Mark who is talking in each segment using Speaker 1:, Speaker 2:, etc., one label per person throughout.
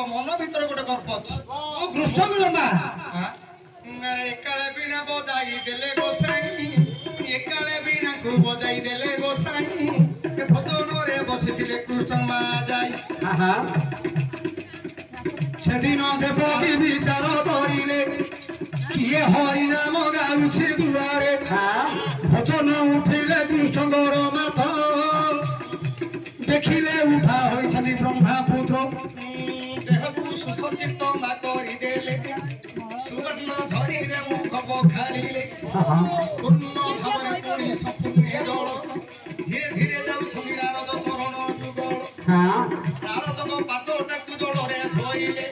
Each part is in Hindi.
Speaker 1: मन भीतर गोटे गर्व अच्छी कृष्ण गुरुमा एकाले बीणा बजाई देले गोसाई एकाले बीणा को बजाई देले गोसाई भजन रे बसिथिले कृष्ण मा जाई सेदिन देवकी विचार करिले किए हरि नाम गाउछे दुआरे भजन उठिले कृष्ण गोर माथा देखिले उठा होइछनि ब्रह्मा पुत्र देहकु सुसज्जित मा करिदेले सुवर्ण धरिले मुख बखालिले पूर्ण भावरे पुणी संपूर्ण जल धीरे धीरे जाउछनि नारद चरण जुगल नारदको पादटाकु जलरे धोइले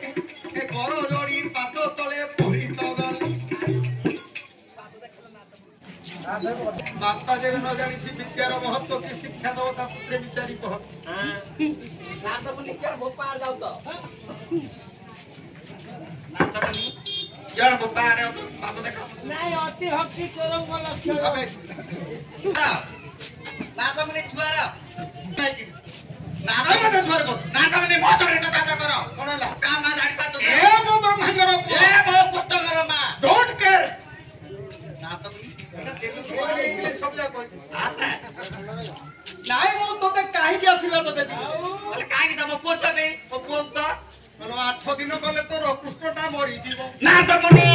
Speaker 1: ए कर जोड़ी पाद तले पड़ित गल बापा जेबे न जानी विद्यार महत्व की शिक्षा दवता पुत्र विचारी कह नातमुनि क्या गोपाल जाऊ तो नातमुनि क्या गोपाल पाद देखा नाही अति भक्ति तोरंग लक्ष्य अबे नातमुनि छुआर नाही कि नातमुनि छुआर को नातमुनि मोसरे कथा करो कोनला काम जानि पातो ए मो ब्रह्मंगर ए मो पुस्तकर मा डोंट केयर नातमुनि इंग्लिश सब जा कहते नाही मो तोते काहे की आशीर्वाद देबी बोले काहे की दम पोछबे ओ कोन तो मनो 8 दिन गले तोर कृष्णटा मरि जीवो नातमुनि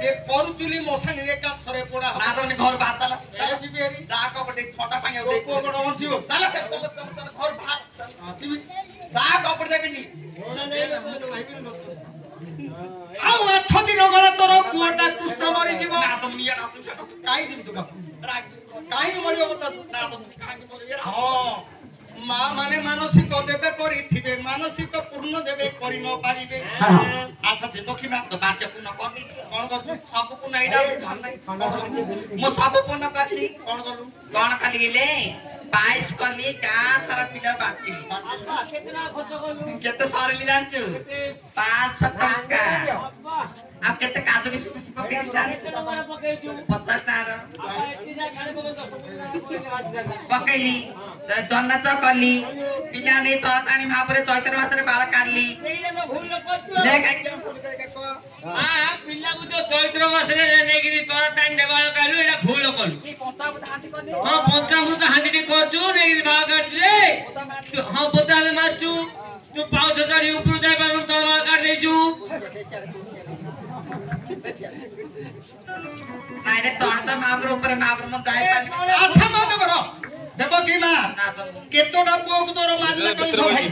Speaker 1: ए परुचुली मसानी रे का थरे पोडा नातमुनि घर बाताला ए जीबी हेरी जा कपडे छोटा पानी दे को बड वंचियो चल घर भात जीबी जा कपडे देबिनी आउ 8 दिन गले तोर पुआटा कृष्ण मरि जीवो नातमुनि या आसु काई जीव तो काई मरियो बता नातमुनि काई मरियो हां मा माने मानसिक देबे करी थिबे मानसिक पूर्ण देबे करी न पारिबे अच्छा देबकी मा तो बाचे पूर्ण करनी छी कोन कर सब पूर्ण आइडा मो सब पूर्ण करछी कोन करू कोन खाली गेले 22 कली का सारा पिला बाकी केतना खर्च करलु केते सारे ली जानछु 500 टका आप केते काजू की सुपी पके जानछु 50 नार पकेली दन्ना चकली पिला नै तरतानी महापुरे चैत्र मासरे बाळ काढली ले काय फुल करे को हां पिला को जो चैत्र मासरे नेगिरी तरतानी बाळ काढलु एटा फुल कलु की पंचामृत हांडी करनी हां पंचामृत हांडी करछु नेगिरी बाळ काढछु रे हां बोताले मारछु तू पाउ चढ़ी ऊपर जाय पर तो बाळ काढ देछु नाही रे तोण त महापुर ऊपर महापुर म जाय पाली अच्छा मत करो देखो की मां केतोडा पुओ को तोर मारले कंस भाई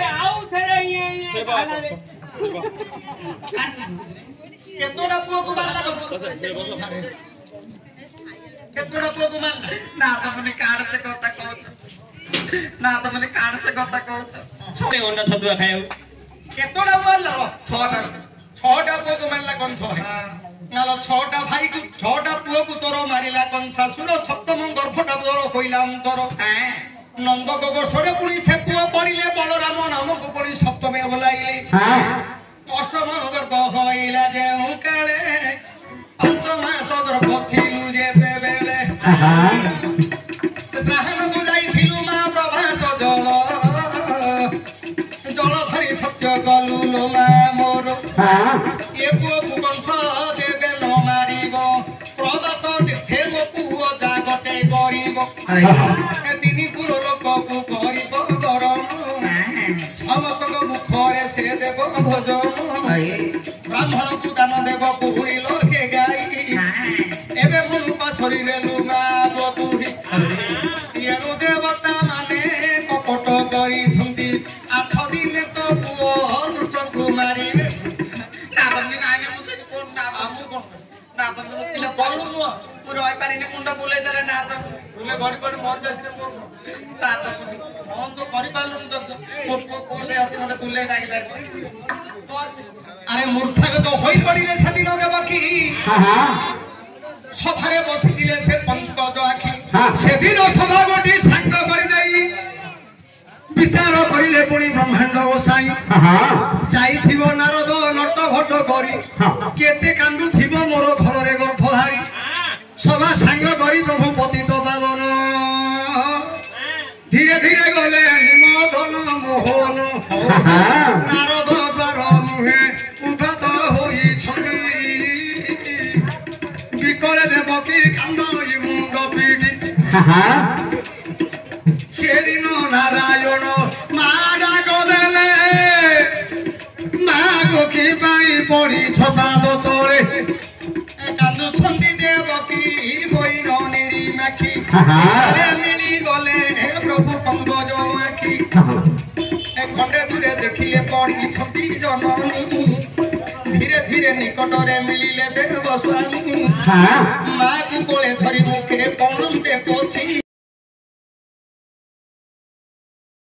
Speaker 1: आउ सेरे ये भाला रे केतोडा पुओ को मारला केतोडा पुओ को मारला ना त मने काड से कथा कहछ ना त मने काड से कथा कहछ छोटे होंडा छतुआ खायो केतोडा मारला 6टा पुओ को मारला कंस भाई नालो 6टा भाई को 6टा पुओ को तोर मारिला कंसासुर सप्तम गर्भटा तोर होइला अंतर नंद गोष्ठरे पुणी से पुओ पड़िले बलराम नाम को पुणी सप्तमे बोलाइले अष्टम गर्भ होइला जे काले पंचम मास गर्भ थिलु जे बेले स्नान को जाइथिलु मा प्रभास जल जल धरि सत्य गलु लो मा मोर ए पुओ वंश देवे न मारिब प्रदास देखे मो पुओ जागते गरीब ए दिनीपुर लोक को करिब गरम समस्त मुखरे से देव भोजन ब्राह्मण को दान देव पुहुरी लोके गाई एबे मनुपा शरीरे लुमा बतुही एणु देवता माने कपट करी छंती 8 दिन तो पुओ दुष्ट को मारिबे नादनी नाने मुसे कोन ना आमु कोन नादन पिला चलु न पुरो आइ पारिने मुंडा बुले देले नादन बुले बड़ी बड़ी मर जासिने मोर नादन हम तो करि पालु न तो कोन दे अछि मते बुले लागि जाय अरे मूर्छा तो होई पड़िले सदिन देबकी हां हां सफारे बसिदिले से पंकज সেদিন সভা গোটি সাঙ্গ করে দেই বিচার করিলে পুনি ব্রহ্মাণ্ড গোসাই যাইথিব নারদ নট ভট করি কেতে কান্দুথিব মোর ঘরে গর্ভধারী সভা সাঙ্গ করি প্রভু পতিত পাবন ধীরে ধীরে গলে মদন মোহন নারদ দ্বার মুহে উভত হইছনি বিকলে দেবকী কান্দ মুন্ড পিটি সেদিন নারায়ণ মা ডাক দেলে মা গোকি পাই পড়িছ পাদ তলে কান্দুছন্তি দেবকী বৈর নিরিমাখি মিলি গলে প্রভু পঙ্কজ আখি খଣ୍ଡେ ଦୂରେ ଦେଖିଲେ ପଡ଼ିଛନ୍ତି ଜନନୀ ଧୀରେ ଧୀରେ ନିକଟରେ ମିଳିଲେ ଦେବ ସ୍ୱାମୀ ମାକୁ କୋଳେ ଧରି ମୁଖେ ପଣନ୍ତେ ପୋଛି